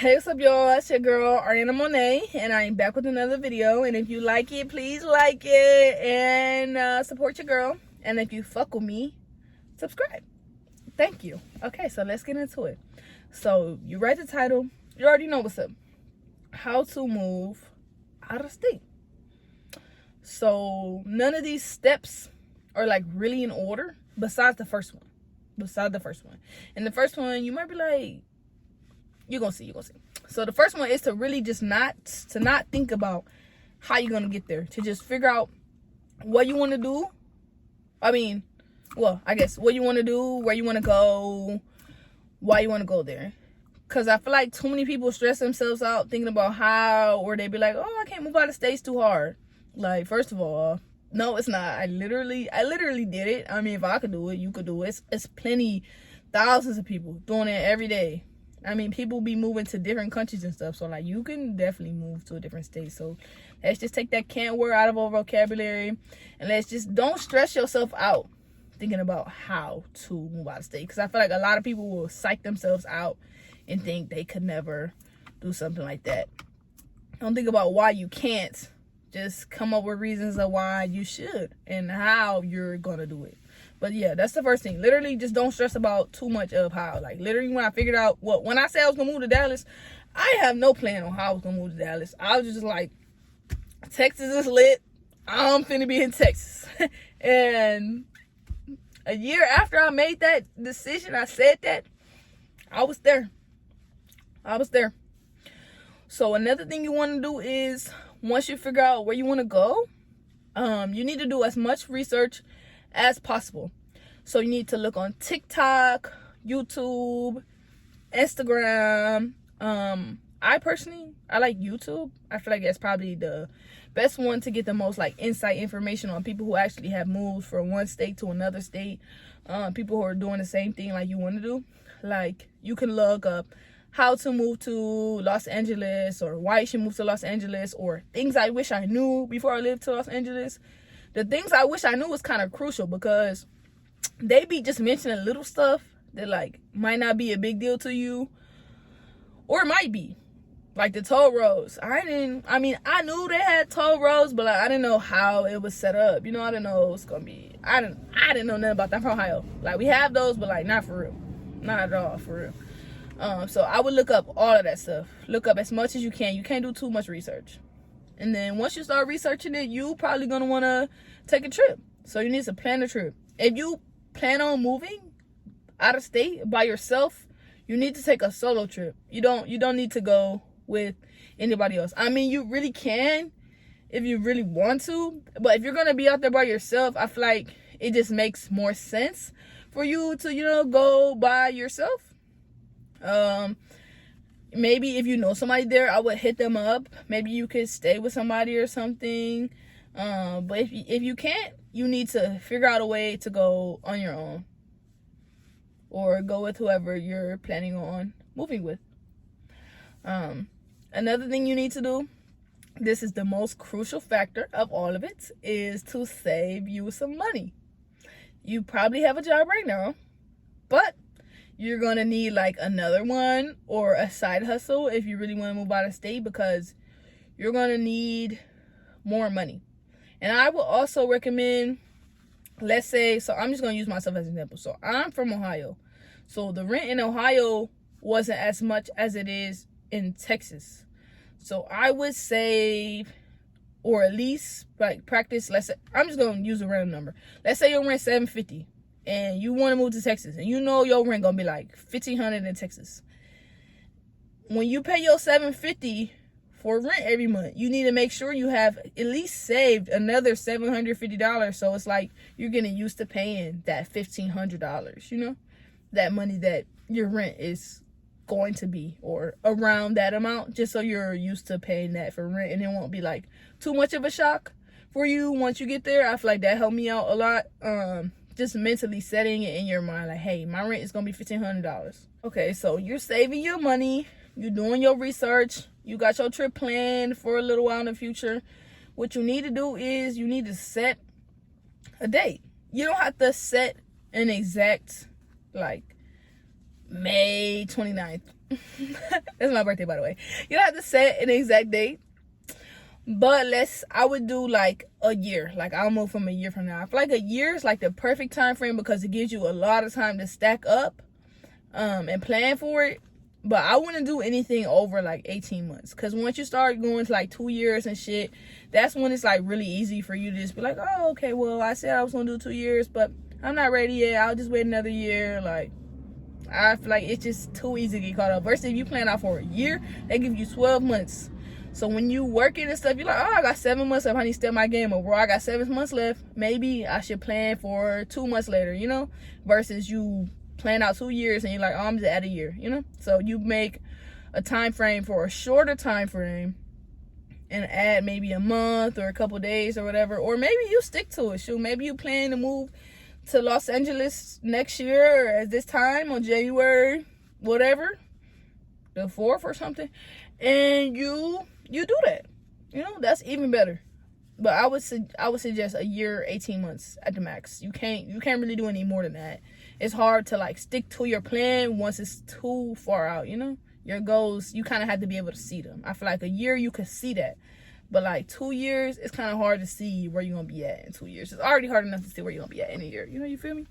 Hey, what's up, y'all? It's your girl Ariana Monet, and I'm back with another video. And if you like it, please like it and support your girl. And if you fuck with me, subscribe. Thank you. Okay, so let's get into it. So you read the title, you already know what's up. How to move out of state. So none of these steps are like really in order besides the first one. And the first one, you might be like, you're gonna see. So the first one is to really just not think about how you're gonna get there. To just figure out what you want to do. I guess what you want to do, where you want to go, why you want to go there. Because I feel like too many people stress themselves out thinking about how, or they be like, oh, I can't move out of state, it's too hard. Like, first of all, no, it's not. I literally did it. I mean, if I could do it, you could do it. It's plenty, thousands of people doing it every day. I mean, people be moving to different countries and stuff. So, like, you can definitely move to a different state. So, let's just take that can't word out of our vocabulary. And let's just don't stress yourself out thinking about how to move out of state. Because I feel like a lot of people will psych themselves out and think they could never do something like that. Don't think about why you can't. Just come up with reasons of why you should and how you're going to do it. But yeah, that's the first thing. Literally, just don't stress about too much of how. Like, literally, when I figured out, when I said I was going to move to Dallas, I have no plan on how I was going to move to Dallas. I was just like, Texas is lit. I'm finna be in Texas. And a year after I made that decision, I said that, I was there. So another thing you want to do is, once you figure out where you want to go, you need to do as much research as possible. So you need to look on TikTok, YouTube, Instagram. I like YouTube. I feel like that's probably the best one to get the most like insight information on people who actually have moved from one state to another state. People who are doing the same thing like you want to do. Like, you can look up how to move to Los Angeles, or why you should move to Los Angeles, or things I wish I knew before I lived to Los Angeles. The things I wish I knew was kind of crucial because they be just mentioning little stuff that like might not be a big deal to you, or it might be. Like the toll roads. I knew they had toll roads, but like, I didn't know how it was set up. You know, I didn't know it was gonna be. I didn't know nothing about that. I'm from Ohio. Like, we have those, but like not for real, not at all for real. So I would look up all of that stuff. Look up as much as you can. You can't do too much research. And then once you start researching it, you probably gonna want to take a trip. So you need to plan a trip. If you plan on moving out of state by yourself, you need to take a solo trip. You don't need to go with anybody else. I mean, you really can if you really want to, but if you're gonna be out there by yourself, I feel like it just makes more sense for you to, go by yourself. Maybe if you know somebody there, I would hit them up. Maybe you could stay with somebody or something. But if you can't, you need to figure out a way to go on your own, or go with whoever you're planning on moving with. Another thing you need to do, this is the most crucial factor of all of it, is to save you some money. You probably have a job right now, but you're going to need like another one or a side hustle if you really want to move out of state, because you're going to need more money. And I would also recommend, let's say, so I'm just going to use myself as an example. So I'm from Ohio. So the rent in Ohio wasn't as much as it is in Texas. So I would save, or at least like practice, let's say, I'm just going to use a random number. Let's say your rent $750. And you want to move to Texas, and you know your rent gonna be like $1,500 in Texas. When you pay your $750 for rent every month, you need to make sure you have at least saved another $750. So it's like you're getting used to paying that $1,500. That money that your rent is going to be, or around that amount, just so you're used to paying that for rent, and it won't be like too much of a shock for you once you get there. I feel like that helped me out a lot. Just mentally setting it in your mind, like, hey, my rent is gonna be $1,500. Okay, so you're saving your money, you're doing your research, you got your trip planned for a little while in the future. What you need to do is you need to set a date. You don't have to set an exact like May 29th. It's my birthday, by the way. You don't have to set an exact date, but I would do like a year. Like, I'll move from a year from now. I feel like a year is like the perfect time frame because it gives you a lot of time to stack up and plan for it. But I wouldn't do anything over like 18 months, because once you start going to like 2 years and shit, that's when it's like really easy for you to just be like, oh, okay, well, I said I was gonna do 2 years, but I'm not ready yet. I'll just wait another year. Like, I feel like it's just too easy to get caught up. Versus if you plan out for a year, they give you 12 months. So when you working and stuff, you're like, oh, I got 7 months left. I need to step my game up. Bro, I got 7 months left. Maybe I should plan for 2 months later, you know? Versus you plan out 2 years and you're like, oh, I'm just at a year, you know? So you make a time frame for a shorter time frame and add maybe a month or a couple days or whatever. Or maybe you stick to it. Shoot, maybe you plan to move to Los Angeles next year or at this time on January, whatever, the 4th or something. And you do that. You know, that's even better. But I would suggest a year, 18 months at the max. You can't really do any more than that. It's hard to like stick to your plan once it's too far out, you know? Your goals, you kind of have to be able to see them. I feel like a year you could see that. But like 2 years, it's kind of hard to see where you're going to be at in 2 years. It's already hard enough to see where you're going to be at in a year. You know, you feel me?